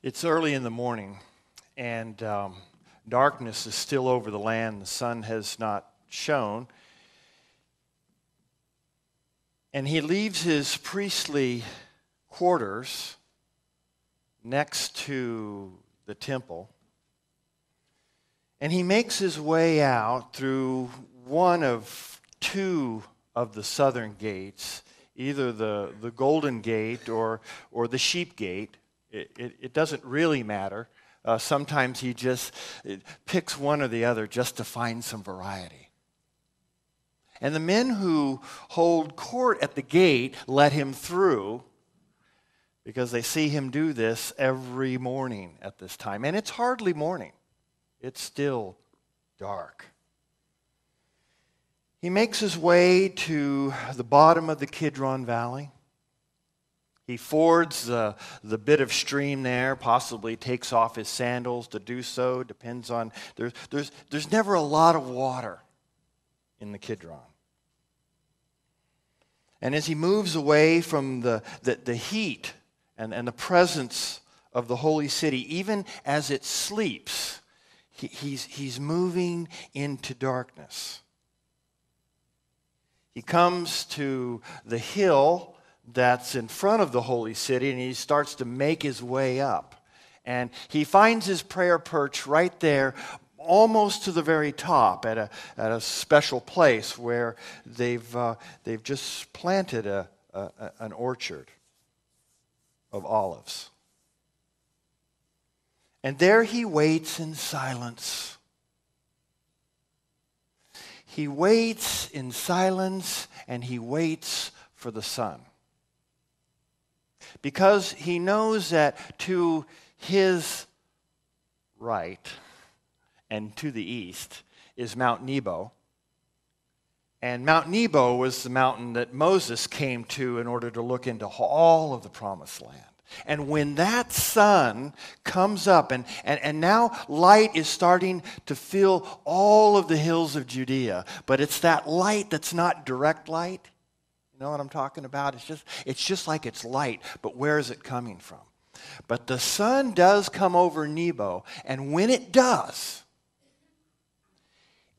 It's early in the morning, and darkness is still over the land. The sun has not shone. And he leaves his priestly quarters next to the temple. And he makes his way out through one of two of the southern gates, either the Golden Gate or the Sheep Gate. It doesn't really matter. Sometimes he just picks one or the other just to find some variety. And the men who hold court at the gate let him through because they see him do this every morning at this time. And it's hardly morning. It's still dark. He makes his way to the bottom of the Kidron Valley. He fords the bit of stream there, possibly takes off his sandals to do so. Depends on, there's never a lot of water in the Kidron. And as he moves away from the heat and the presence of the holy city, even as it sleeps, he's moving into darkness. He comes to the hill that's in front of the holy city, and he starts to make his way up. And he finds his prayer perch right there, almost to the very top, at a special place where they've just planted an orchard of olives. And there he waits in silence. He waits in silence, and he waits for the sun. Because he knows that to his right and to the east is Mount Nebo. And Mount Nebo was the mountain that Moses came to in order to look into all of the promised land. And when that sun comes up, and now light is starting to fill all of the hills of Judea, but it's that light that's not direct light. You know what I'm talking about? It's just like it's light, but where is it coming from? But the sun does come over Nebo, and when it does,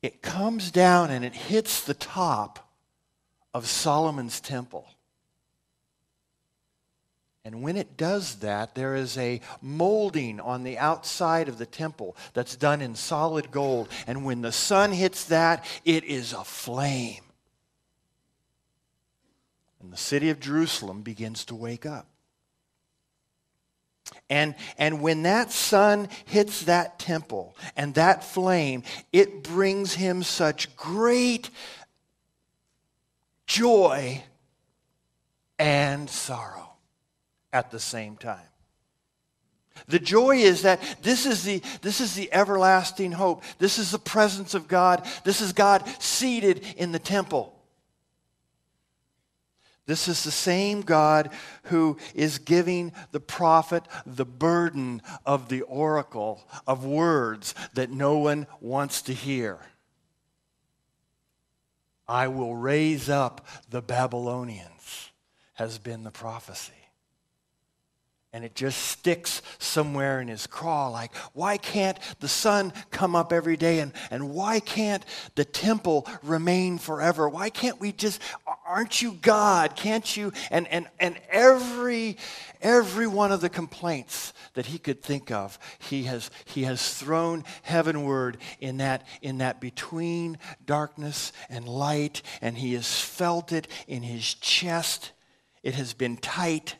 it comes down and it hits the top of Solomon's temple. And when it does that, there is a molding on the outside of the temple that's done in solid gold. And when the sun hits that, it is aflame. And the city of Jerusalem begins to wake up. And when that sun hits that temple and that flame, it brings him such great joy and sorrow at the same time. The joy is that this is the everlasting hope. This is the presence of God. This is God seated in the temple. This is the same God who is giving the prophet the burden of the oracle of words that no one wants to hear. I will raise up the Babylonians has been the prophecy. And it just sticks somewhere in his craw, like, why can't the sun come up every day? And why can't the temple remain forever? Why can't we just, aren't you God? Can't you? And every one of the complaints that he could think of, he has thrown heavenward in that between darkness and light, and he has felt it in his chest. It has been tight.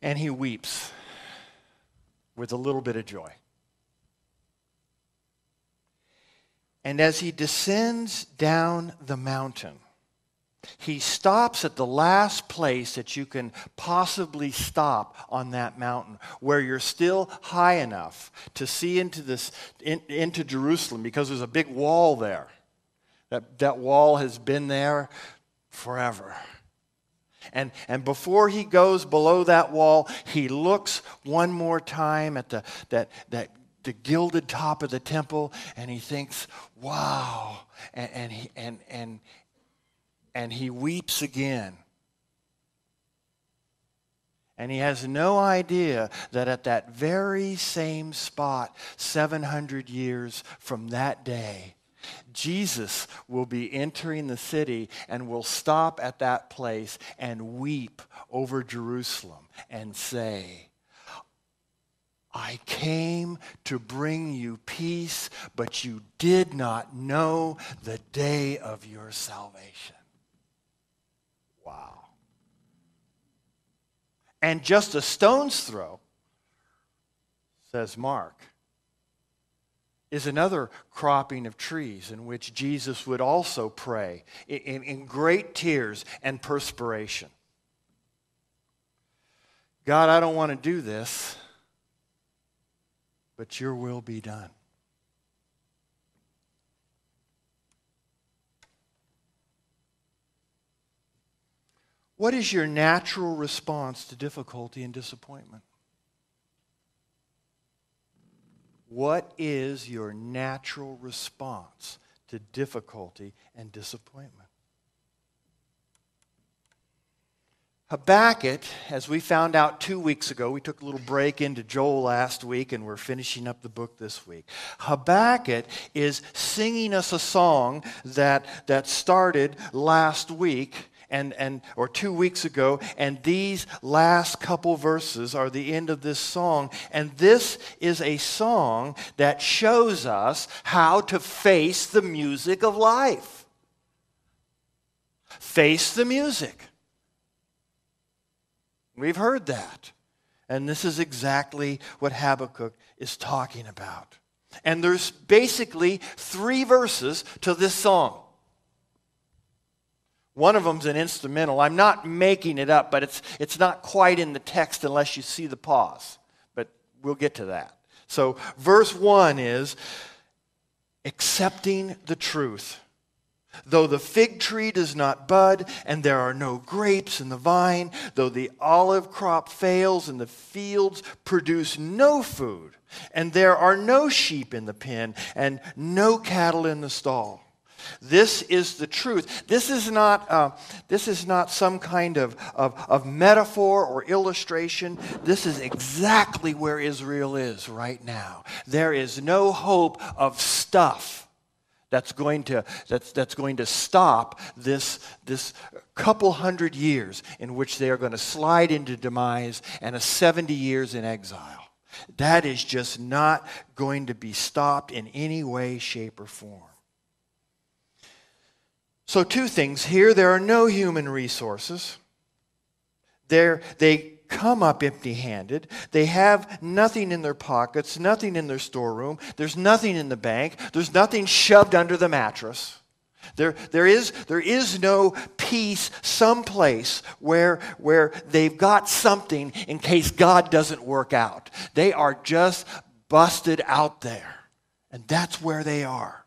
And he weeps with a little bit of joy. And as he descends down the mountain, he stops at the last place that you can possibly stop on that mountain, where you're still high enough to see into Jerusalem, because there's a big wall there. That wall has been there forever. And before he goes below that wall, he looks one more time at the gilded top of the temple, and he thinks, wow. And and he weeps again. And he has no idea that at that very same spot, 700 years from that day, Jesus will be entering the city and will stop at that place and weep over Jerusalem and say, I came to bring you peace, but you did not know the day of your salvation. Wow. And just a stone's throw, says Mark, is another cropping of trees in which Jesus would also pray in great tears and perspiration. God, I don't want to do this, but your will be done. What is your natural response to difficulty and disappointment? What is your natural response to difficulty and disappointment? Habakkuk, as we found out 2 weeks ago, we took a little break into Joel last week and we're finishing up the book this week. Habakkuk is singing us a song that started last week or 2 weeks ago, and these last couple verses are the end of this song. And this is a song that shows us how to face the music of life. Face the music. We've heard that. And this is exactly what Habakkuk is talking about. And there's basically 3 verses to this song. One of them's an instrumental. I'm not making it up, but it's not quite in the text unless you see the pause. But we'll get to that. So verse 1 is, accepting the truth. Though the fig tree does not bud, and there are no grapes in the vine, though the olive crop fails, and the fields produce no food, and there are no sheep in the pen, and no cattle in the stall. This is the truth. This is not some kind of metaphor or illustration. This is exactly where Israel is right now. There is no hope of stuff that's going to stop this couple hundred years in which they are going to slide into demise and a 70 years in exile. That is just not going to be stopped in any way, shape, or form. So 2 things here. There are no human resources. They come up empty-handed. They have nothing in their pockets, nothing in their storeroom. There's nothing in the bank. There's nothing shoved under the mattress. There is no peace someplace where they've got something in case God doesn't work out. They are just busted out there. And that's where they are.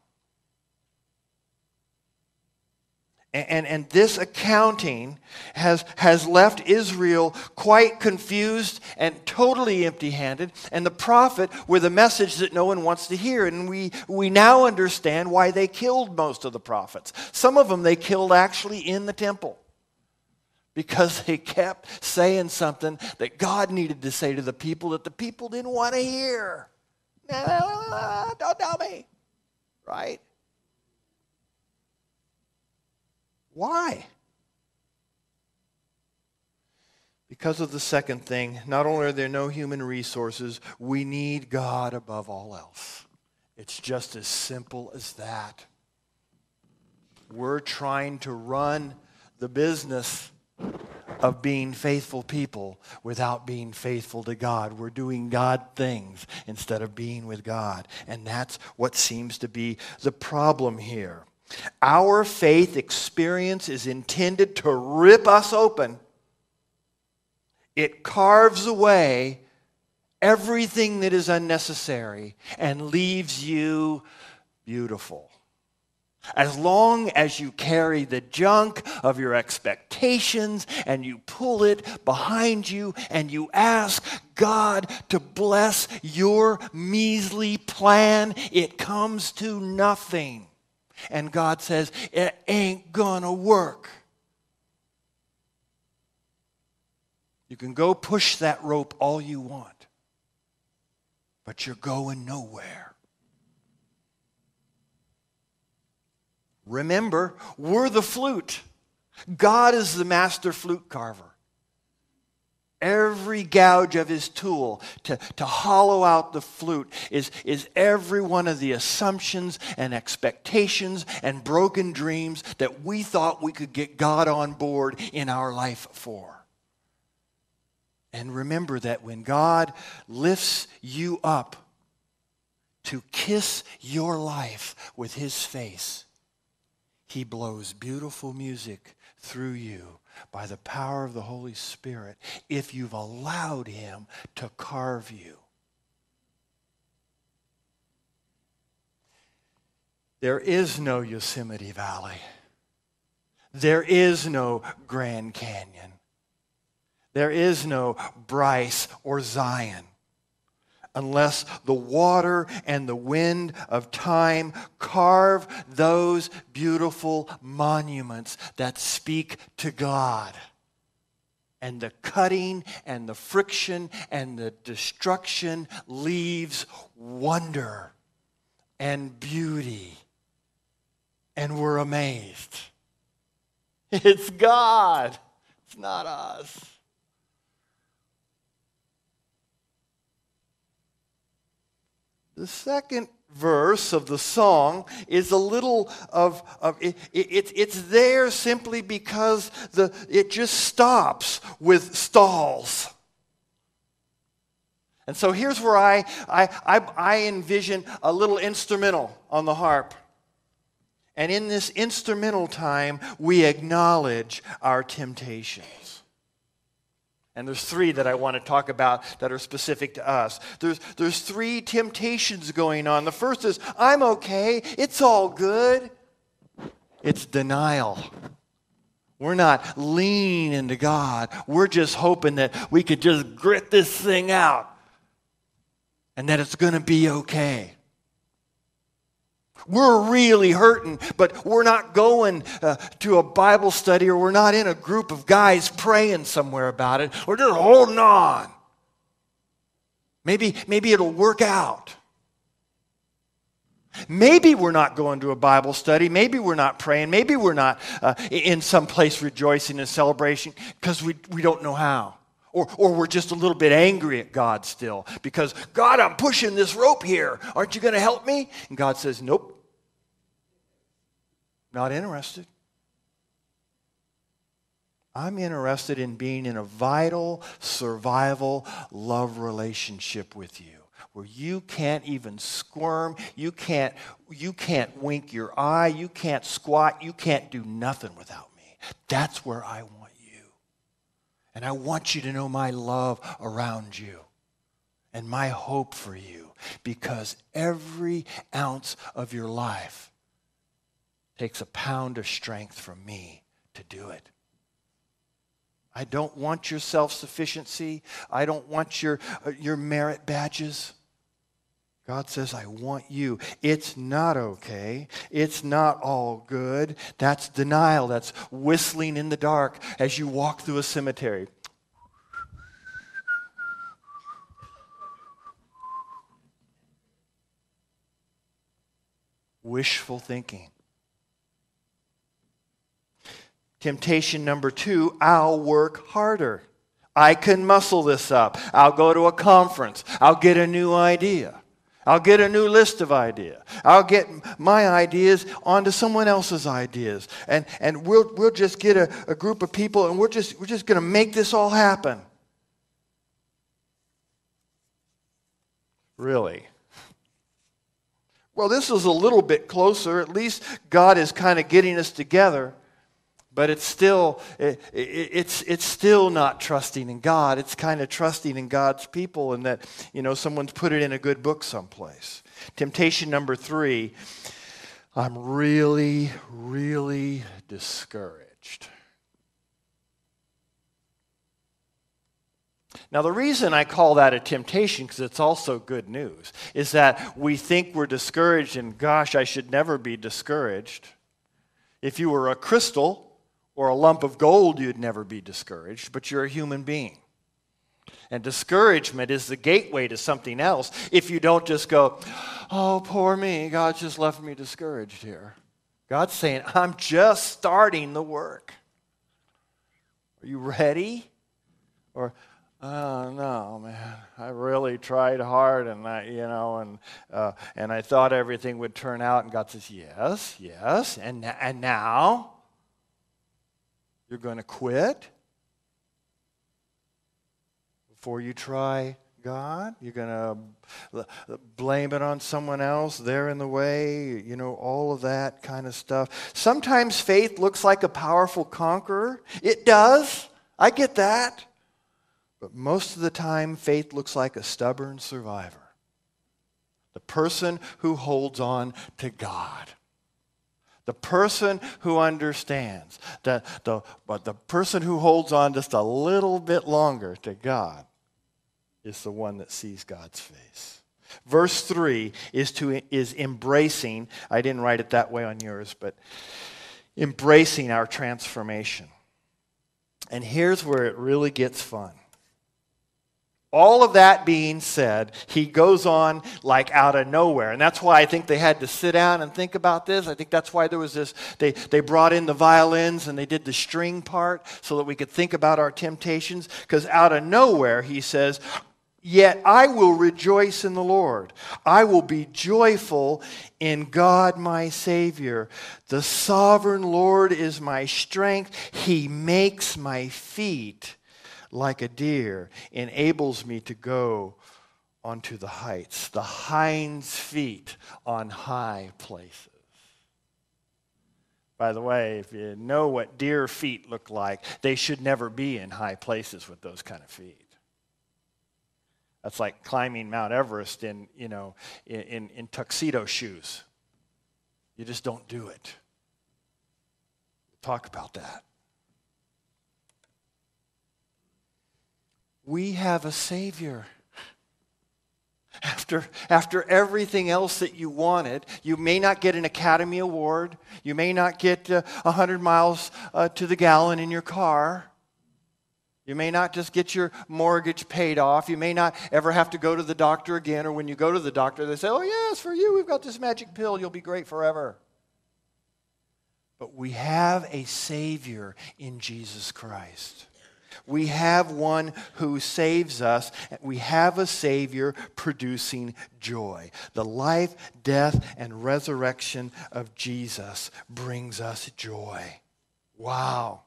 And this accounting has left Israel quite confused and totally empty-handed, and the prophet with a message that no one wants to hear. And we now understand why they killed most of the prophets. Some of them they killed actually in the temple, because they kept saying something that God needed to say to the people that the people didn't want to hear. Don't tell me, right? Why? Because of the second thing. Not only are there no human resources, we need God above all else. It's just as simple as that. We're trying to run the business of being faithful people without being faithful to God. We're doing God things instead of being with God. And that's what seems to be the problem here. Our faith experience is intended to rip us open. It carves away everything that is unnecessary and leaves you beautiful. As long as you carry the junk of your expectations and you pull it behind you and you ask God to bless your measly plan, it comes to nothing. And God says, it ain't gonna work. You can go push that rope all you want, but you're going nowhere. Remember, we're the flute. God is the master flute carver. Every gouge of his tool to hollow out the flute is every one of the assumptions and expectations and broken dreams that we thought we could get God on board in our life for. And remember that when God lifts you up to kiss your life with his face, he blows beautiful music through you by the power of the Holy Spirit if you've allowed him to carve you. There is no Yosemite Valley. There is no Grand Canyon. There is no Bryce or Zion unless the water and the wind of time carve those beautiful monuments that speak to God. And the cutting and the friction and the destruction leaves wonder and beauty. And we're amazed. It's God. It's not us. The second verse of the song is a little of it's there simply because it just stops with stalls. And so here's where I envision a little instrumental on the harp. And in this instrumental time, we acknowledge our temptations. And there's three that I want to talk about that are specific to us. There's three temptations going on. The first is, I'm okay, it's all good. It's denial. We're not leaning into God. We're just hoping that we could just grit this thing out and that it's going to be okay. We're really hurting, but we're not going to a Bible study, or we're not in a group of guys praying somewhere about it. We're just holding on. Maybe it'll work out. Maybe we're not going to a Bible study. Maybe we're not praying. Maybe we're not in some place rejoicing and celebration because we don't know how. Or we're just a little bit angry at God still because, God, I'm pushing this rope here. Aren't you going to help me? And God says, nope. Not interested. I'm interested in being in a vital, survival, love relationship with you where you can't even squirm, you can't wink your eye, you can't squat, you can't do nothing without me. That's where I want you. And I want you to know my love around you and my hope for you, because every ounce of your life takes a pound of strength from me to do it. I don't want your self-sufficiency. I don't want your merit badges. God says, I want you. It's not okay. It's not all good. That's denial. That's whistling in the dark as you walk through a cemetery. Wishful thinking. Temptation number 2, I'll work harder. I can muscle this up. I'll go to a conference. I'll get a new idea. I'll get a new list of ideas. I'll get my ideas onto someone else's ideas. And we'll just get a group of people and we're just going to make this all happen. Really? Well, this is a little bit closer. At least God is kind of getting us together. But it's still not trusting in God. It's kind of trusting in God's people, and that, someone's put it in a good book someplace. Temptation number 3, I'm really, really discouraged. Now, the reason I call that a temptation, because it's also good news, is that we think we're discouraged, and gosh, I should never be discouraged. If you were a crystal or a lump of gold, you'd never be discouraged, but you're a human being. And discouragement is the gateway to something else if you don't just go, oh, poor me, God just left me discouraged here. God's saying, I'm just starting the work. Are you ready? Or, oh, no, man, I really tried hard and I thought everything would turn out. And God says, yes, and now you're going to quit? Before you try God, you're going to blame it on someone else. They're in the way, all of that kind of stuff. Sometimes faith looks like a powerful conqueror. It does. I get that. But most of the time, faith looks like a stubborn survivor. The person who holds on to God. The person who understands. But the person who holds on just a little bit longer to God is the one that sees God's face. Verse 3 is embracing, I didn't write it that way on yours, but embracing our transformation. And here's where it really gets fun. All of that being said, he goes on like out of nowhere. And that's why I think they had to sit down and think about this. I think that's why there was this, they brought in the violins and they did the string part so that we could think about our temptations. Because out of nowhere, he says, yet I will rejoice in the Lord. I will be joyful in God my Savior. The sovereign Lord is my strength. He makes my feet like a deer, enables me to go onto the heights, the hinds feet on high places. By the way, if you know what deer feet look like, they should never be in high places with those kind of feet. That's like climbing Mount Everest in tuxedo shoes. You just don't do it. Talk about that. We have a Savior. After everything else that you wanted, you may not get an Academy Award. You may not get 100 miles to the gallon in your car. You may not just get your mortgage paid off. You may not ever have to go to the doctor again, or when you go to the doctor, they say, oh yes, for you, we've got this magic pill. You'll be great forever. But we have a Savior in Jesus Christ. We have one who saves us. We have a Savior producing joy. The life, death, and resurrection of Jesus brings us joy. Wow.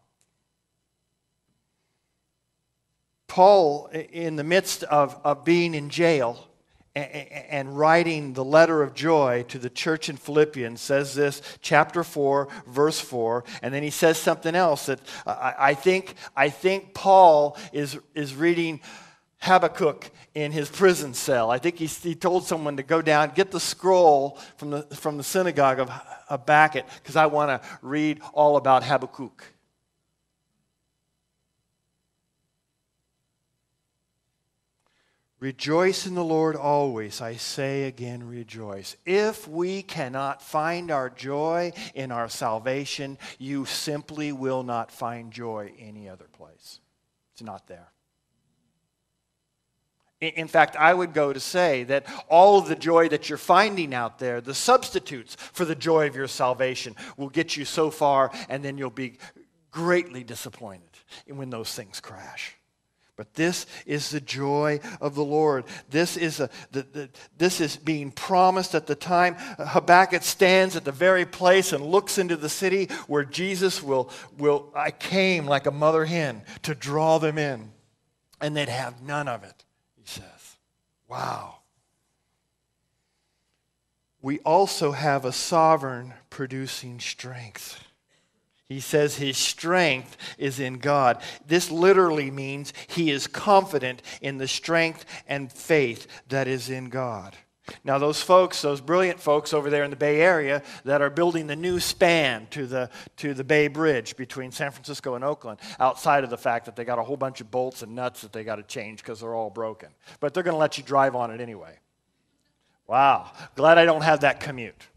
Paul, in the midst of being in jail and writing the letter of joy to the church in Philippians, says this, chapter 4, verse 4, and then he says something else that I think Paul is reading Habakkuk in his prison cell. I think he told someone to go down, get the scroll from the synagogue of Habakkuk, because I want to read all about Habakkuk. Rejoice in the Lord always. I say again, rejoice. If we cannot find our joy in our salvation, you simply will not find joy any other place. It's not there. In fact, I would go to say that all of the joy that you're finding out there, the substitutes for the joy of your salvation, will get you so far, and then you'll be greatly disappointed when those things crash. But this is the joy of the Lord. This is being promised at the time. Habakkuk stands at the very place and looks into the city where Jesus will I came like a mother hen to draw them in. And they'd have none of it, he says. Wow. We also have a sovereign producing strength. He says his strength is in God. This literally means he is confident in the strength and faith that is in God. Now those brilliant folks over there in the Bay Area that are building the new span to the Bay Bridge between San Francisco and Oakland, outside of the fact that they got a whole bunch of bolts and nuts that they got to change because they're all broken. But they're going to let you drive on it anyway. Wow. Glad I don't have that commute.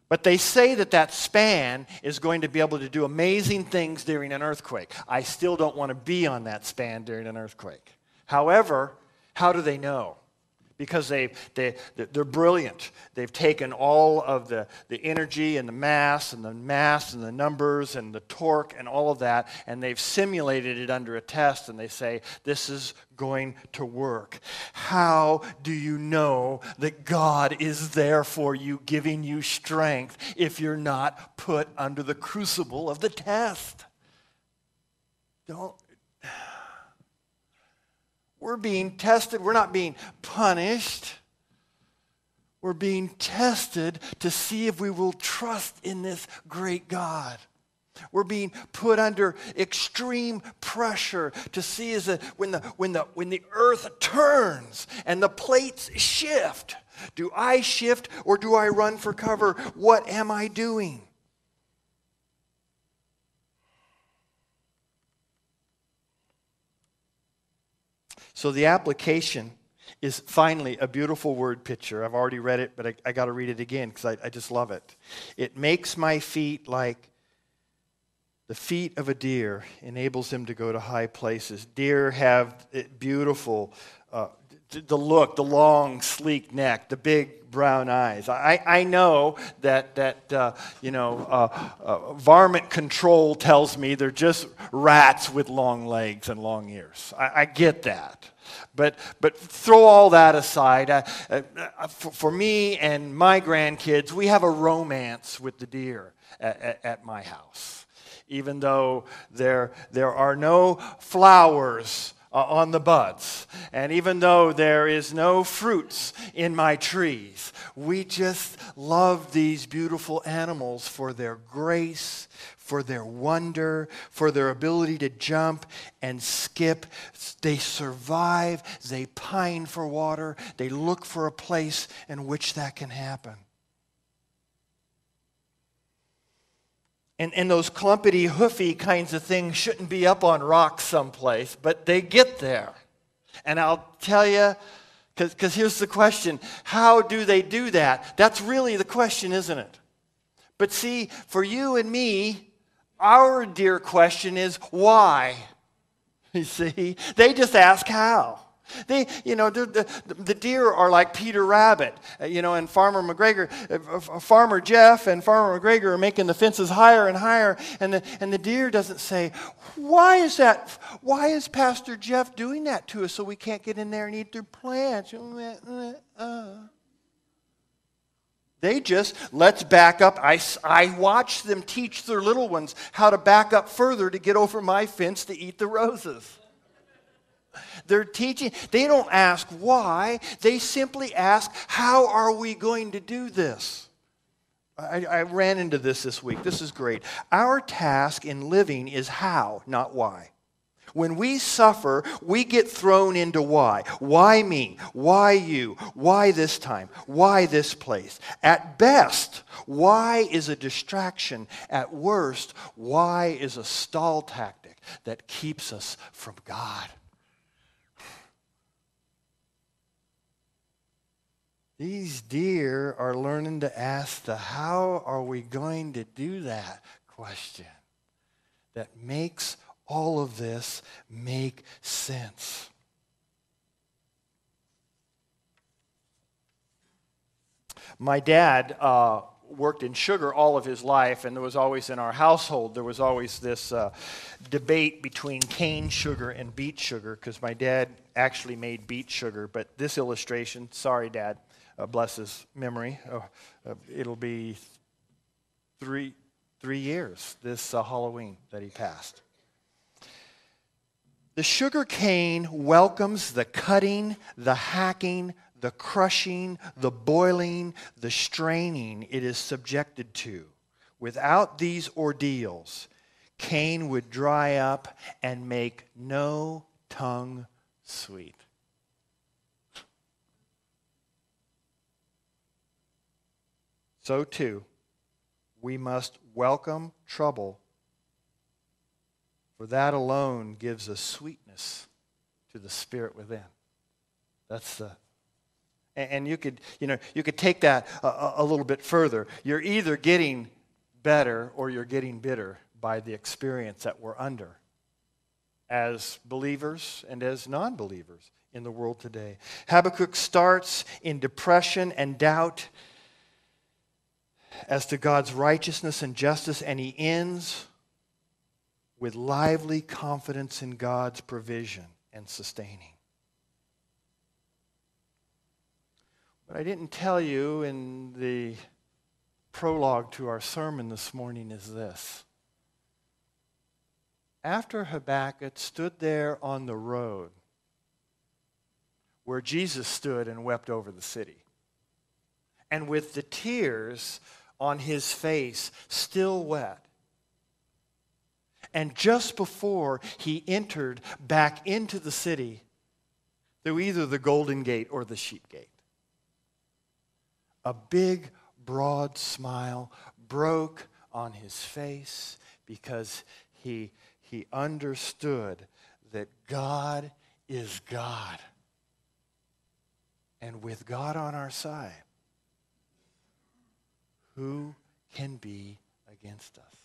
But they say that that span is going to be able to do amazing things during an earthquake. I still don't want to be on that span during an earthquake. However, how do they know? Because they're brilliant. They've taken all of the energy and the mass and the numbers and the torque and all of that, and they've simulated it under a test, and they say, this is going to work. How do you know that God is there for you, giving you strength, if you're not put under the crucible of the test? We're being tested. We're not being punished. We're being tested to see if we will trust in this great God. We're being put under extreme pressure to see when the earth turns and the plates shift. Do I shift or do I run for cover? What am I doing? So the application is finally a beautiful word picture. I've already read it, but I got to read it again because I just love it. It makes my feet like the feet of a deer, enables him to go to high places. Deer have beautiful, the look, the long, sleek neck, the big brown eyes. I know that varmint control tells me they're just rats with long legs and long ears. I get that. But throw all that aside. For me and my grandkids, we have a romance with the deer at my house. Even though there are no flowers on the buds, and even though there is no fruits in my trees, we just love these beautiful animals for their grace, for their wonder, for their ability to jump and skip. They survive, they pine for water, they look for a place in which that can happen. And those clumpety, hoofy kinds of things shouldn't be up on rocks someplace, but they get there. And I'll tell you, because here's the question, how do they do that? That's really the question, isn't it? But see, for you and me, our dear question is why? You see, they just ask how. The deer are like Peter Rabbit, and Farmer Jeff and Farmer McGregor are making the fences higher and higher, and the deer doesn't say, why is that? Why is Pastor Jeff doing that to us so we can't get in there and eat their plants? They just, let's back up. I watch them teach their little ones how to back up further to get over my fence to eat the roses. They're teaching. They don't ask why. They simply ask, how are we going to do this? I ran into this week. This is great. Our task in living is how, not why. When we suffer, we get thrown into why. Why me? Why you? Why this time? Why this place? At best, why is a distraction. At worst, why is a stall tactic that keeps us from God. These deer are learning to ask the how are we going to do that question that makes all of this make sense. My dad worked in sugar all of his life, and there was always in our household, there was always this debate between cane sugar and beet sugar, because my dad actually made beet sugar. But this illustration, sorry, Dad, bless his memory, it'll be three years this Halloween that he passed. The sugar cane welcomes the cutting, the hacking, the crushing, the boiling, the straining it is subjected to. Without these ordeals, cane would dry up and make no tongue sweet. So too, we must welcome trouble, for that alone gives a sweetness to the spirit within. That's the And you could take that a little bit further. You're either getting better or you're getting bitter by the experience that we're under as believers and as non-believers in the world today. Habakkuk starts in depression and doubt as to God's righteousness and justice, and he ends with lively confidence in God's provision and sustaining. What I didn't tell you in the prologue to our sermon this morning is this. After Habakkuk stood there on the road where Jesus stood and wept over the city, and with the tears on his face still wet, and just before he entered back into the city through either the Golden Gate or the Sheep Gate, a big, broad smile broke on his face because he understood that God is God. And with God on our side, who can be against us?